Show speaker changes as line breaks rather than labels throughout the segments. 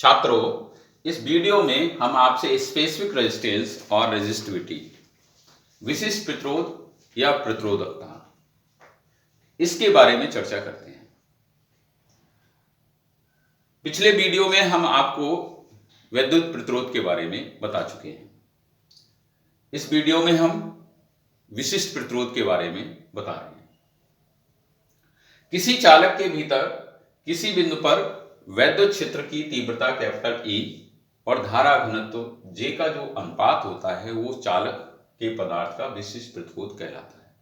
छात्रों, इस वीडियो में हम आपसे स्पेसिफिक रेजिस्टेंस और रेजिस्टिविटी, विशिष्ट प्रतिरोध या प्रतिरोधकता, इसके बारे में चर्चा करते हैं। पिछले वीडियो में हम आपको विद्युत प्रतिरोध के बारे में बता चुके हैं। इस वीडियो में हम विशिष्ट प्रतिरोध के बारे में बता रहे हैं। किसी चालक के भीतर किसी बिंदु पर वैद्युत क्षेत्र की तीव्रता कैपिटल E और धारा घनत्व J का जो अनुपात होता है वो चालक के पदार्थ का विशिष्ट प्रतिरोध कहलाता है।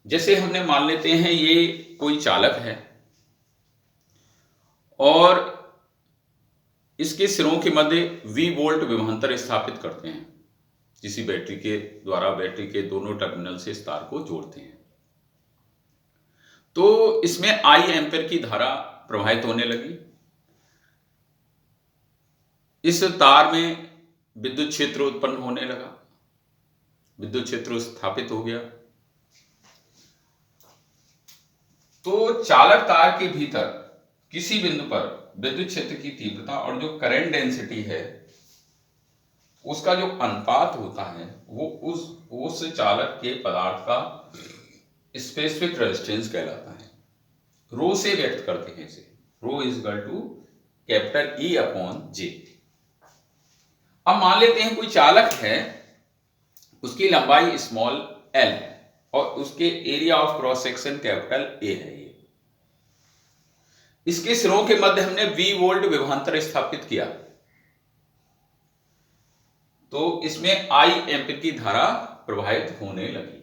जैसे हमने मान लेते हैं ये कोई चालक है और इसके सिरों के मध्य V वोल्ट विभवांतर स्थापित करते हैं। किसी बैटरी के द्वारा बैटरी के दोनों टर्मिनल से इस तार को जोड़ते हैं, तो इसमें I एम्पीयर की धारा प्रवाहित होने लगी। इस तार में विद्युत क्षेत्र उत्पन्न होने लगा, विद्युत क्षेत्र स्थापित हो गया। तो चालक तार के भीतर किसी बिंदु पर विद्युत क्षेत्र की तीव्रता और जो करंट डेंसिटी है उसका जो अनुपात होता है वो उस चालक के पदार्थ का स्पेसिफिक रेजिस्टेंस कहलाता है। रो से व्यक्त करते हैं इसे, rho is equal to capital E upon J। अब मान लेते हैं कोई चालक है, उसकी लंबाई स्मॉल l है और उसके area of cross section capital A है। ये इसके सिरों के मध्य हमने V वोल्ट विभवांतर स्थापित किया, तो इसमें I एम्पीयर की धारा प्रवाहित होने लगी।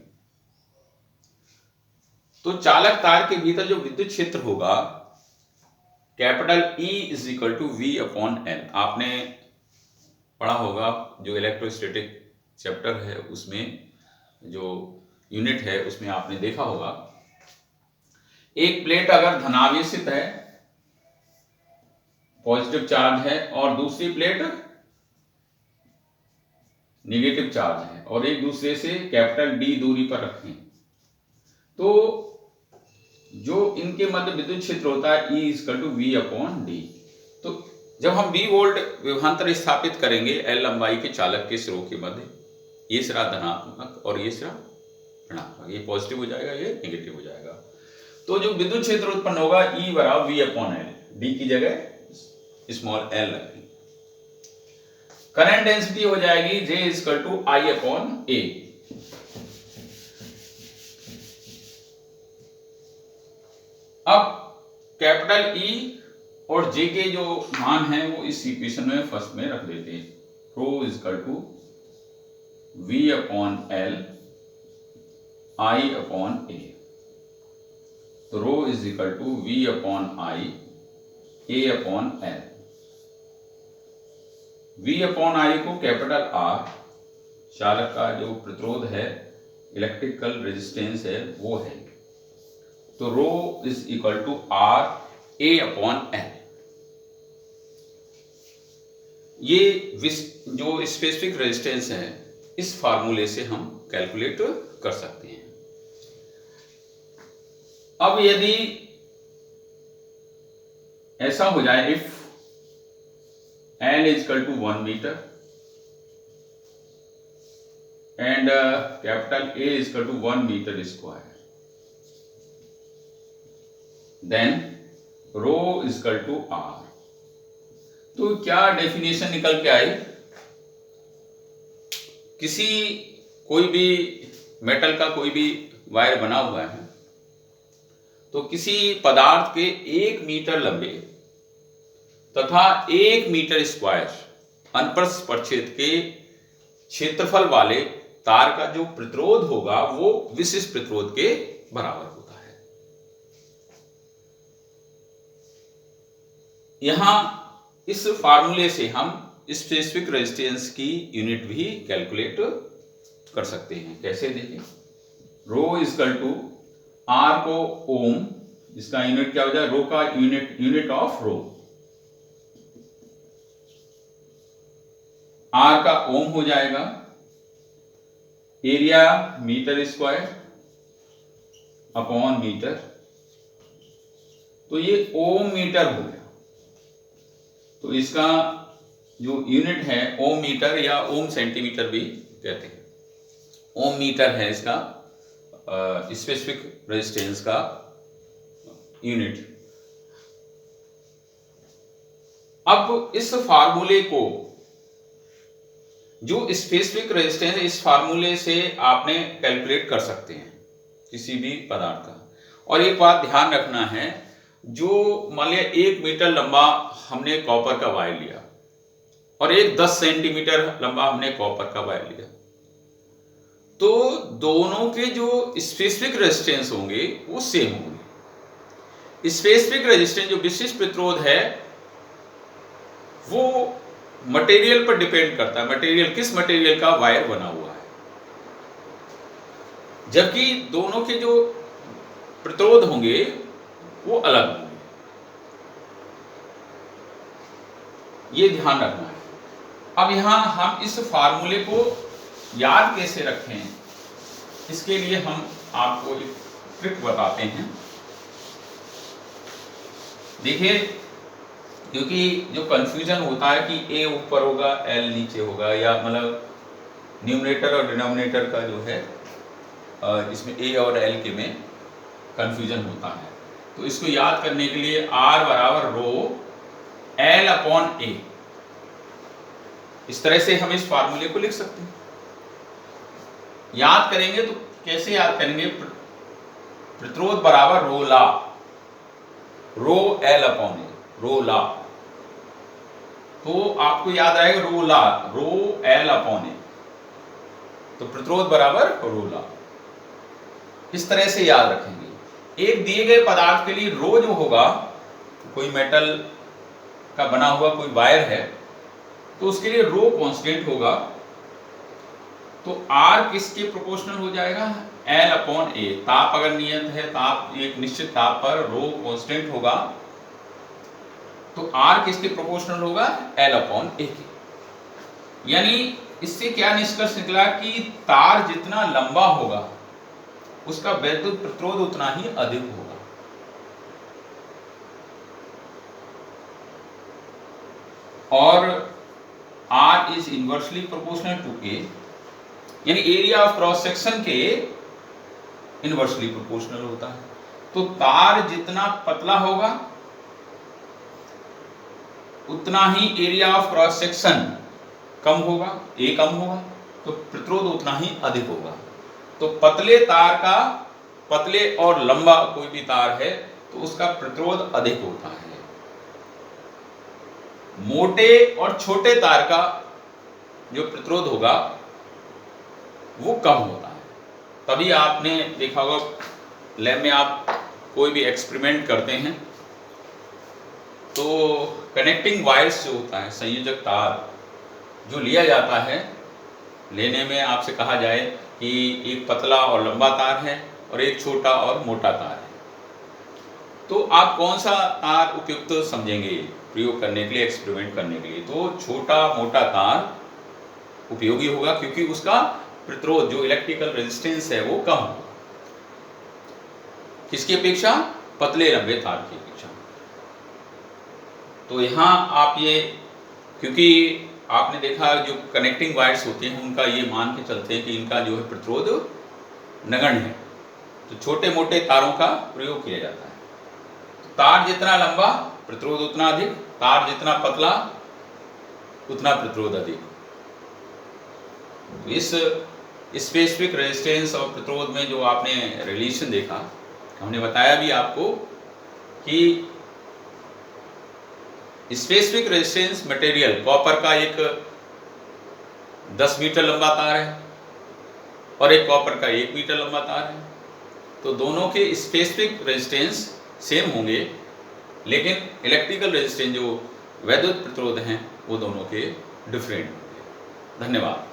तो चालक तार के भीतर जो विद्युत क्षेत्र होगा capital E is equal to V upon L। आपने पढ़ा होगा, जो इलेक्ट्रोस्टैटिक चैप्टर है उसमें जो यूनिट है उसमें आपने देखा होगा, एक प्लेट अगर धनावेशित है, पॉजिटिव चार्ज है, और दूसरी प्लेट नेगेटिव चार्ज है और एक दूसरे से कैपिटल D दूरी पर रखें, तो जो इनके मध्य विद्युत क्षेत्र होता है E equal to V upon D। तो जब हम V वोल्ट विभवांतर स्थापित करेंगे L लंबाई के चालक के सिरों के मध्य, ये सिरा धनात्मक और ये सिरा ऋणात्मक, ये पॉजिटिव हो जाएगा, ये नेगेटिव हो जाएगा। तो जो विद्युत क्षेत्र उत्पन्न होगा E बराबर V अपॉन L, D की जगह स्मॉल l रखें। करंट डेंसिटी हो जाएगी J equal to I upon A। अब कैपिटल E और J के जो मान हैं वो इस इक्वेशन में फर्स्ट में रख देते हैं। Rho equal to V upon L I upon A। तो rho is equal to V upon I A upon L। V upon I को कैपिटल R चालक का जो प्रतिरोध है, इलेक्ट्रिकल रेजिस्टेंस है, वो है। तो rho is equal to R A upon L। ये जो स्पेसिफिक रेजिस्टेंस है इस फार्मूले से हम कैलकुलेट कर सकते हैं। अब यदि ऐसा हो जाए, if L equal to 1 metre and capital A equal to 1 metre square, then rho equal to R। तो क्या डेफिनेशन निकल के आई? कोई भी मेटल का कोई भी वायर बना हुआ है, तो किसी पदार्थ के 1 मीटर लंबे तथा 1 मीटर स्क्वायर अनप्रस्थ प्रक्षेत्र के क्षेत्रफल वाले तार का जो प्रतिरोध होगा वो विशिष्ट प्रतिरोध के बराबर होता है। यहां इस फार्मूले से हम स्पेसिफिक रेजिस्टेंस की यूनिट भी कैलकुलेट कर सकते हैं। कैसे देखें? रो इक्वल टू R को ओम, इसका यूनिट क्या हो जाएगा? रो का यूनिट ऑफ रो, R का ओम हो जाएगा, area metre square upon metre, तो ये ओम मीटर हो गया। तो इसका जो यूनिट है ओम मीटर या ओम सेंटीमीटर भी कहते हैं। ओम मीटर है इसका स्पेसिफिक रेजिस्टेंस का यूनिट। अब इस फार्मूले को, जो स्पेसिफिक रेजिस्टेंस, इस फार्मूले से आपने कैलकुलेट कर सकते हैं किसी भी पदार्थ का। और एक बात ध्यान रखना है, जो मान लिया 1 मीटर लंबा हमने कॉपर का वायर लिया और एक 10 सेंटीमीटर लंबा हमने कॉपर का वायर लिया, तो दोनों के जो स्पेसिफिक रेजिस्टेंस होंगे वो सेम होंगे। स्पेसिफिक रेजिस्टेंस, जो विशिष्ट प्रतिरोध है, वो मटेरियल पर डिपेंड करता है, मटेरियल किस मटेरियल का वायर बना हुआ है। जबकि दोनों के जो प्रतिरोध होंगे वो अलग होंगे, ये ध्यान रखना है। अब यहां हम इस फार्मूले को याद कैसे रखें, इसके लिए हम आपको एक ट्रिक बताते हैं। देखिए, क्योंकि जो कंफ्यूजन होता है कि ए ऊपर होगा एल नीचे होगा, या मतलब न्यूमरेटर और डिनोमिनेटर का जो है इसमें ए और एल के में कंफ्यूजन होता है। तो इसको याद करने के लिए R बराबर रो एल अपॉन ए, इस तरह से हम इस फार्मूले को लिख सकते हैं। याद करेंगे तो कैसे याद करेंगे? प्रतिरोध बराबर रो ला, रो एल अपॉन ए, रो ला, तो आपको याद आएगा रो ला, रो एल अपॉन ए, तो प्रतिरोध बराबर रो ला। इस तरह से याद रखेंगे। एक दिए गए पदार्थ के लिए रो जो होगा, कोई मेटल का बना हुआ कोई वायर है, तो उसके लिए रो कांस्टेंट होगा, तो आर किसके प्रोपोर्शनल हो जाएगा? एल अपॉन ए। ताप अगर नियत है, ताप एक निश्चित ताप पर रो कांस्टेंट होगा, तो आर किसके प्रोपोर्शनल होगा? एल अपॉन ए के। यानी इससे क्या निष्कर्ष निकला कि तार जितना लंबा होगा उसका वैद्युत प्रतिरोध उतना ही अधिक होगा। और R is inversely proportional to A, यानी एरिया ऑफ क्रॉस सेक्शन के इनवर्सली प्रोपोर्शनल होता है। तो तार जितना पतला होगा उतना ही एरिया ऑफ क्रॉस सेक्शन कम होगा, A कम होगा, तो प्रतिरोध उतना ही अधिक होगा। तो पतले तार का, पतले और लंबा कोई भी तार है तो उसका प्रतिरोध अधिक होता है, मोटे और छोटे तार का जो प्रतिरोध होगा वो कम होता है। तभी आपने देखा होगा लैब में आप कोई भी एक्सपेरिमेंट करते हैं तो कनेक्टिंग वायर्स जो होता है, संयोजक तार जो लिया जाता है, लेने में आपसे कहा जाए कि एक पतला और लंबा तार है और एक छोटा और मोटा तार है, तो आप कौन सा तार उपयुक्त समझेंगे प्रयोग करने के लिए, एक्सपेरिमेंट करने के लिए? तो छोटा मोटा तार उपयोगी होगा, क्योंकि उसका प्रतिरोध, जो इलेक्ट्रिकल रेजिस्टेंस है, वो कम होगा। किसकी अपेक्षा? पतले लंबे तार की अपेक्षा। तो यहाँ आप ये, क्योंकि आपने देखा जो कनेक्टिंग वायर्स होते हैं उनका ये मान के चलते हैं कि इनका जो है प्रतिरोध नगण्य है, तो छोटे मोटे तारों का प्रयोग किया जाता है। तो तार जितना लंबा प्रतिरोध उतना अधिक, तार जितना पतला उतना प्रतिरोध अधिक। तो इस स्पेसिफिक रेजिस्टेंस और प्रतिरोध में जो आपने रिलेशन देखा, हमने बताया भी आपको कि स्पेसिफिक रेजिस्टेंस मटेरियल, कॉपर का एक 10 मीटर लंबा तार है और एक कॉपर का 1 मीटर लंबा तार है, तो दोनों के स्पेसिफिक रेजिस्टेंस सेम होंगे, लेकिन इलेक्ट्रिकल रेजिस्टेंस, जो वैद्युत प्रतिरोध हैं, वो दोनों के डिफरेंट होंगे। धन्यवाद।